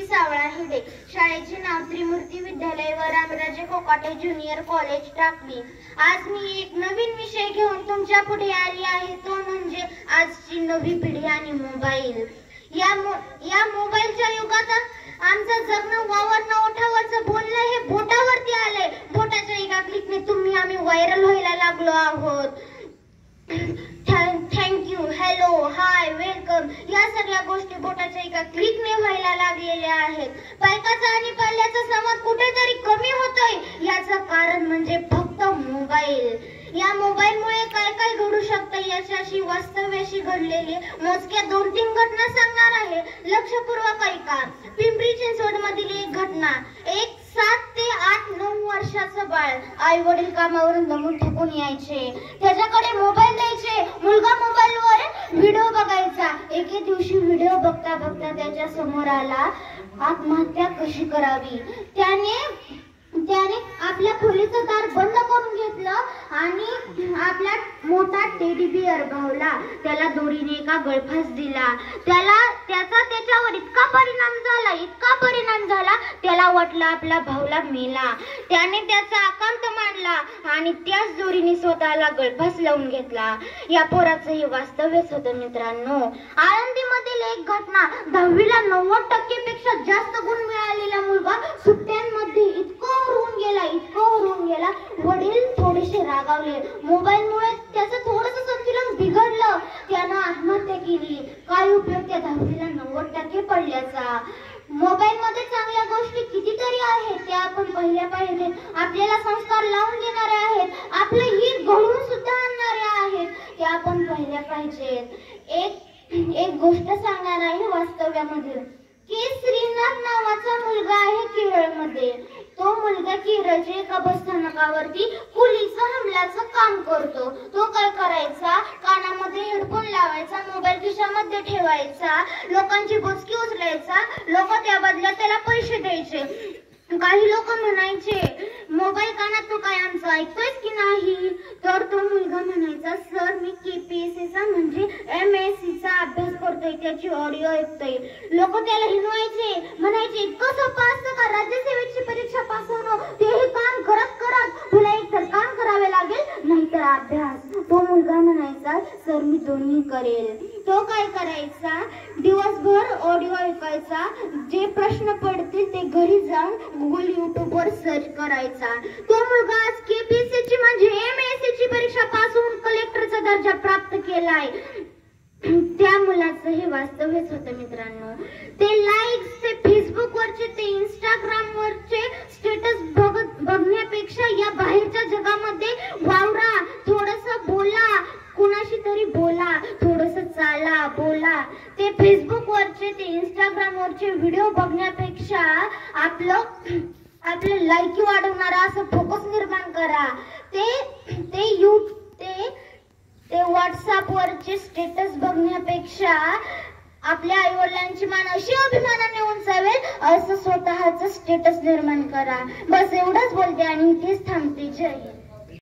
सावळा हिडे. शाळेचे नाव त्रिमूर्ती विद्यालय व रामराजे कोकाटे ज्युनियर कॉलेज टाकली. आज मी एक नवीन विषय घेऊन तुमच्या पुढे आली आहे, तो म्हणजे आजची नवी पिढी आणि मोबाईल. या मोबाईलच्या युगात आमचं जगणं वावरणं ओठावरचं बोलणं हे बोटावरती आलंय. बोटाच्या एका क्लिकने तुम्ही आम्ही व्हायरल व्हायला लागलो आहोत. थँक्यू, हॅलो, हाय, वेलकम या सगळ्या गोष्टी बोटाच्या एका क्लिकने व्हायला लागलेल्या आहेत. बायकाचा आणि पाल्याचा संवाद कुठेतरी कमी होतोय. याचं कारण म्हणजे फक्त मोबाईल. या मोबाईलमुळे काय काय घडू शकतं याच्याशी वास्तव्याशी घडलेली मोजक्या 2-3 घटना सांगणार आहे. लक्षपूर्वक ऐका. पिंपरी चिंचवड मधील एक घटना. एक 7 ते 8-9 वर्षाचं बाळ. आई वडील कामावरून दमून थकून यायचे, त्याच्याकडे मोबाईल द्यायचे. मुलगा मोबाईलवर व्हिडिओ बघायचा. एके दिवशी व्हिडिओ बघता बघता त्याच्या समोर आला आत्महत्या कशी करावी. त्याने आपल्या खोलीचं दार बंद करून घेतलं आणि आपला मोठा टेडी बिअर भावला त्याला दोरीने एका गळफास दिला. त्याचा त्याच्यावर इतका परिणाम झाला त्याला वाटलं आपला भावला मेला. त्याने त्याचा आकांत मांडला आणि त्याच दोरीने स्वतःला गळफास लावून घेतला. या पोराचं हे वास्तव्यच होतं मित्रांनो. आळंदीमधील एक घटना. 10वीला 90% पेक्षा जास्त गुण मिळालेला मुलगा सुट्ट्यांमध्ये इतकं हरवून गेला. वडील थोडेसे रागावले. मोबाईलमुळे त्याचं थोडंसं संतुलन बिघडलं. त्यानं आत्महत्या केली. काय उपयोग त्या 10वीला 90% पडल्याचा. मोबाईल मध्ये चांगल्या गोष्टी कितीतरी आहेत, त्या आपण पहिल्या पाहिजे. आपल्याला संस्कार लावून देणारे आहेत, आपलं हित घडवून सुद्धा आणणारे आहेत, त्या आपण पहिल्या पाहिजेत. एक गोष्ट सांगणार आहे वास्तव्यामधील. के श्रीनाथ नावाचा मुलगा आहे केरळमध्ये. तो मुलगा केरळच्या एका बसस्थानकावरती पोलिस हमल्याचं काम करतो. तो काय करायचा, कानामध्ये हेडफोन लावायचा, मोबाईल खिशामध्ये ठेवायचा, लोकांची बोचकी उचलायचा. लोक त्या बदल्यात त्याला पैसे द्यायचे. काही लोक म्हणायचे, मोबाईल कानात तू काय आमचं ऐकतोयस की नाही. तर तो मुलगा म्हणायचा, सर मी KPSCचा म्हणजे MSc चा अभ्यास करतोय, त्याची ऑडिओ ऐकतोय. लोक त्याला हिनवायचे, म्हणायचे इतकं सोपं असतं का राज्यसेवेची परीक्षा पास होणं. तेही काम करत तुला एक तर काम करावे लागेल नाहीतर अभ्यास. तो मुलगा म्हणायचा, सर मी दोन्ही करेल. तो काय करायचा, दिवसभर ऑडिओ ऐकायचा, जे प्रश्न पडतील ते घरी जाऊन गुगल YouTube वर सर्च करायचा. तो मुलगा आज KPSCची म्हणजे MSc ची परीक्षा पास होऊन कलेक्टरचा दर्जा प्राप्त केलाय. त्या मुलाचं हे वास्तव्यच होतं मित्रांनो. ते लाईक्स, ते फेसबुक वरचे, ते इंस्टाग्राम वरचे स्टेटस बघण्यापेक्षा या बाहेरच्या जगामध्ये वावरा, थोडंसं बोला, कुणाशी तरी बोला, थोडंसं चाला, बोला. ते फेसबुक वरचे, ते इंस्टाग्राम वरचे व्हिडिओ बघण्यापेक्षा आपलं लायकी वाढवणारा असं फोकस निर्माण करा. ते व्हॉट्सअप वरचे स्टेटस बघण्यापेक्षा आपल्या आई वडिलांची मान अशी अभिमानाने उंचावेल असं स्वतःच स्टेटस निर्माण करा. बस एवढंच बोलते आणि इथेच थांबते. जय हिंद.